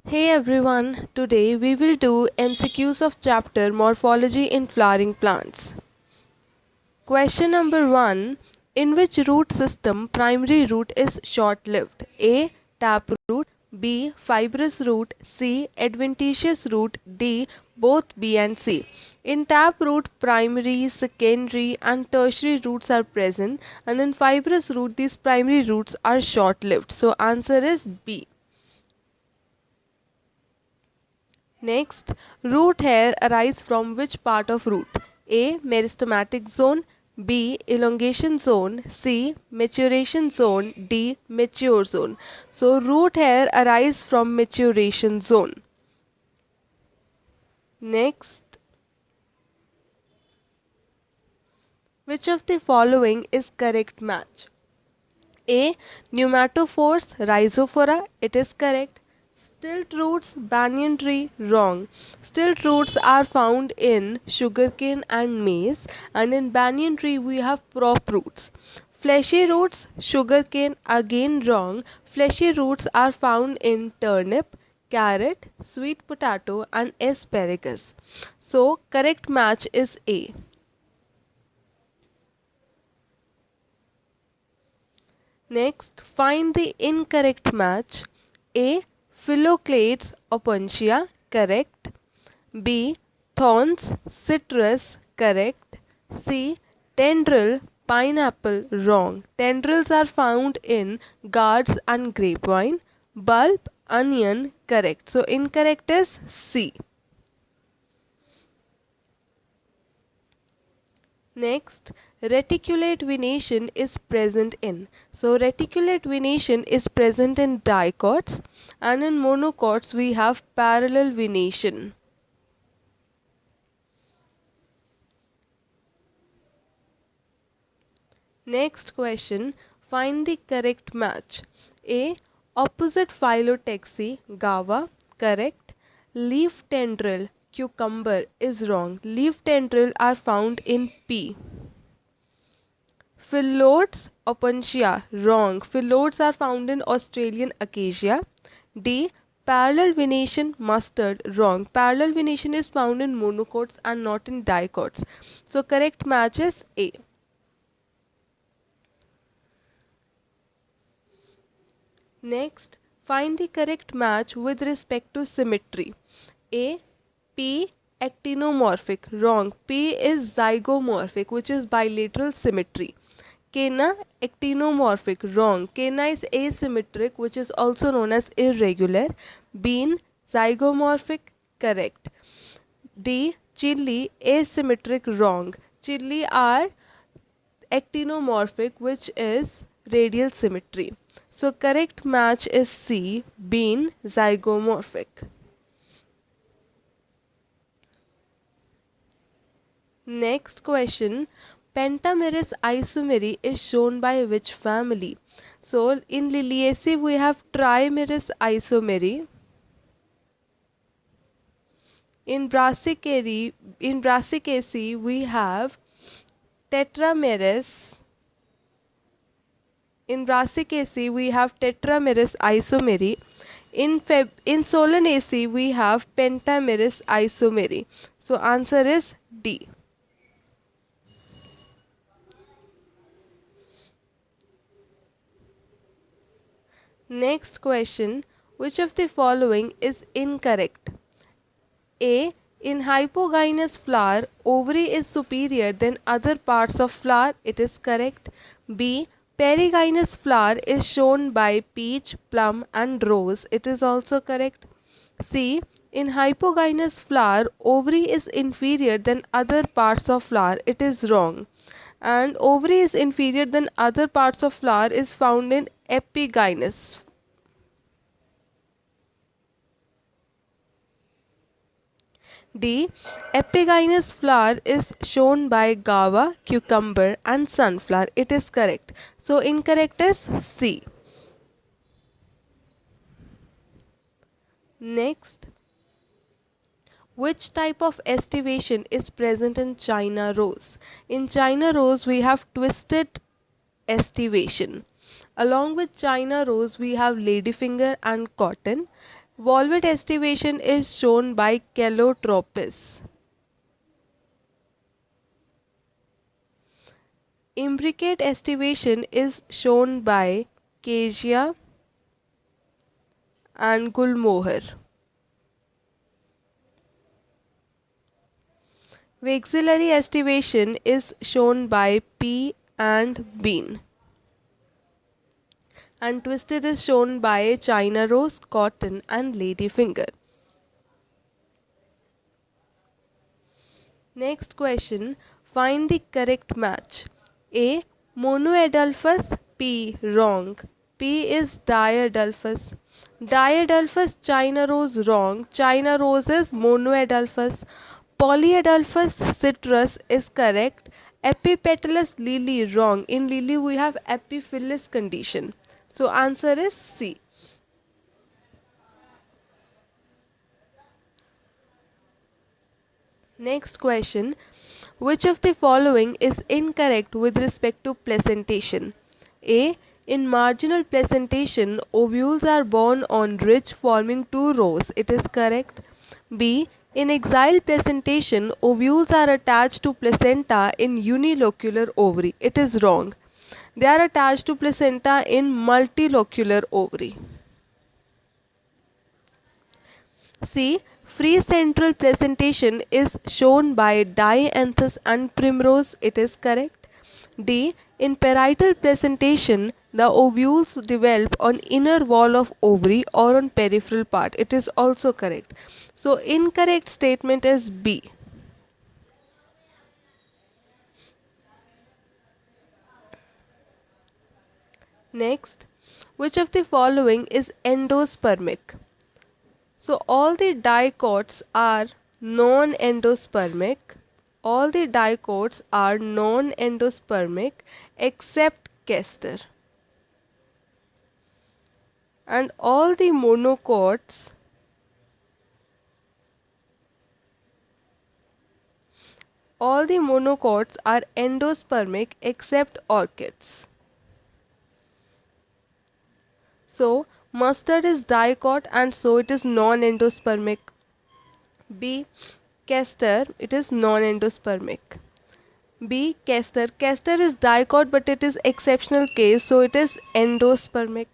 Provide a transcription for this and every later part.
Hey everyone, today we will do MCQs of chapter Morphology in Flowering Plants. Question number 1. In which root system primary root is short-lived? A. Taproot, B. Fibrous root, C. Adventitious root, D. Both B and C. In taproot, primary, secondary and tertiary roots are present, and in fibrous root these primary roots are short-lived. So answer is B. Next, root hair arise from which part of root? A. Meristematic zone, B. Elongation zone, C. Maturation zone, D. Mature zone. So, root hair arise from maturation zone. Next, which of the following is correct match? A. Pneumatophores rhizophora, it is correct. Stilt roots, banyan tree, wrong. Stilt roots are found in sugarcane and maize, and in banyan tree we have prop roots. Fleshy roots, sugarcane, again wrong. Fleshy roots are found in turnip, carrot, sweet potato, and asparagus. So, correct match is A. Next, find the incorrect match. A. Phylloclades opuntia, correct. B. Thorns citrus, correct. C. Tendril pineapple, wrong. Tendrils are found in gourds and grapevine. Bulb onion, correct. So incorrect is C. Next, reticulate venation is present in. So, reticulate venation is present in dicots, and in monocots we have parallel venation. Next question, find the correct match. A. Opposite phyllotaxy, guava, correct. Leaf tendril, cucumber is wrong. Leaf tendril are found in pea. Phyllodes opuntia, wrong. Phyllodes are found in Australian acacia. D. Parallel venation mustard, wrong. Parallel venation is found in monocots and not in dicots. So correct match is A. Next, find the correct match with respect to symmetry. A. P actinomorphic, wrong. P is zygomorphic, which is bilateral symmetry. Canna actinomorphic, wrong. Canna is asymmetric, which is also known as irregular. Bean zygomorphic, correct. D. Chili asymmetric, wrong. Chili are actinomorphic, which is radial symmetry. So correct match is C. Bean zygomorphic. Next question, Pentameris isomere is shown by which family? So in Liliaceae we have Trimeris isomere. In Brassicaceae we have Tetrameris. In Brassicaceae we have Tetrameris isomere. In Solanaceae we have Pentameris isomere. So answer is D. Next question, which of the following is incorrect? A. In hypogynous flower, ovary is superior than other parts of flower, it is correct. B. Perigynous flower is shown by peach, plum and rose, it is also correct. C. In hypogynous flower, ovary is inferior than other parts of flower, it is wrong. And ovary is inferior than other parts of flower is found in epigynous. D. Epigynous flower is shown by guava, cucumber and sunflower. It is correct. So incorrect is C. Next, which type of estivation is present in China rose? In China rose we have twisted estivation. Along with China rose we have ladyfinger and cotton. Volute estivation is shown by Calotropis. Imbricate estivation is shown by Casia and Gulmohar. Vexillary estivation is shown by P and Bean. And twisted is shown by China Rose, Cotton and Ladyfinger. Next question, find the correct match. A. Monoadelphus. P. Wrong. P is Diadelphus. Diadelphus China Rose wrong. China Rose is Monoadelphus. Polyadelphus citrus is correct. Epipetalus lily wrong. In lily we have epiphyllous condition. So answer is C. Next question. Which of the following is incorrect with respect to placentation? A. In marginal placentation, ovules are borne on ridge forming two rows. It is correct. B. In exile placentation, ovules are attached to placenta in unilocular ovary. It is wrong. They are attached to placenta in multilocular ovary. C. Free central placentation is shown by Dianthus and Primrose. It is correct. D. In parietal placentation, the ovules develop on inner wall of ovary or on peripheral part. It is also correct. So incorrect statement is B. Next, which of the following is endospermic? So all the dicots are non-endospermic. All the dicots are non-endospermic except castor. And all the monocots are endospermic except orchids. So mustard is dicot and so it is non-endospermic. B. Castor, it is non-endospermic. B. Castor. Castor is dicot but it is exceptional case, so it is endospermic.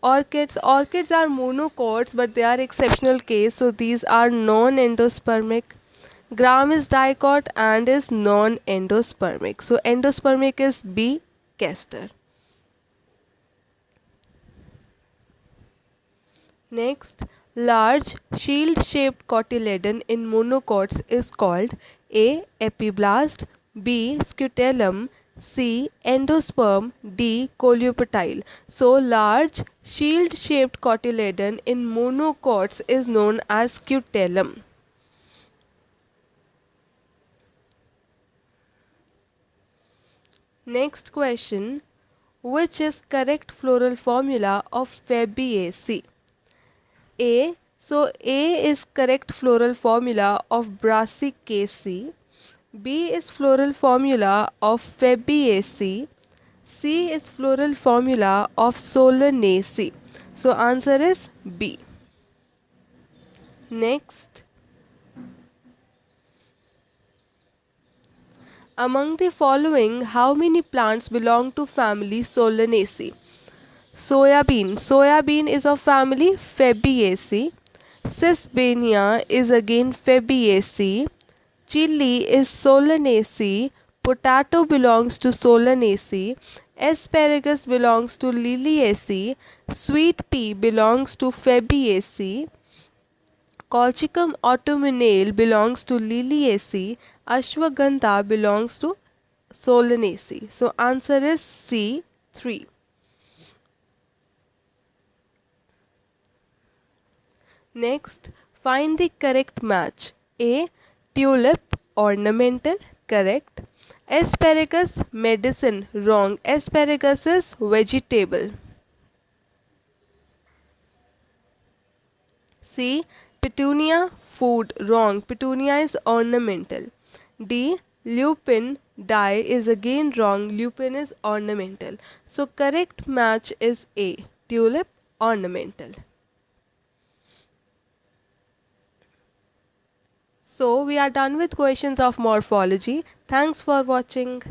Orchids are monocots but they are exceptional case, so these are non-endospermic. Gram is dicot and is non-endospermic. So endospermic is B. Castor. Next, large shield-shaped cotyledon in monocots is called A. Epiblast, B. Scutellum, C. Endosperm, D. Coleoptile. So, large shield-shaped cotyledon in monocots is known as scutellum. Next question, which is correct floral formula of Fabaceae? A. So A is correct floral formula of Brassicaceae. B is floral formula of Fabaceae. C is floral formula of Solanaceae. So answer is B. Next, among the following, how many plants belong to family Solanaceae? Soybean. Soybean is of family Fabaceae. Sesbania is again Fabaceae. Chili is Solanaceae. Potato belongs to Solanaceae. Asparagus belongs to Liliaceae. Sweet pea belongs to Fabaceae. Colchicum autumnale belongs to Liliaceae. Ashwagandha belongs to Solanaceae. So answer is C, 3. Next, find the correct match. A. Tulip, ornamental, correct. Asparagus, medicine, wrong. Asparagus is vegetable. C. Petunia, food, wrong. Petunia is ornamental. D. Lupin, dye, is again wrong. Lupin is ornamental. So correct match is A. Tulip, ornamental. So we are done with questions of morphology. Thanks for watching.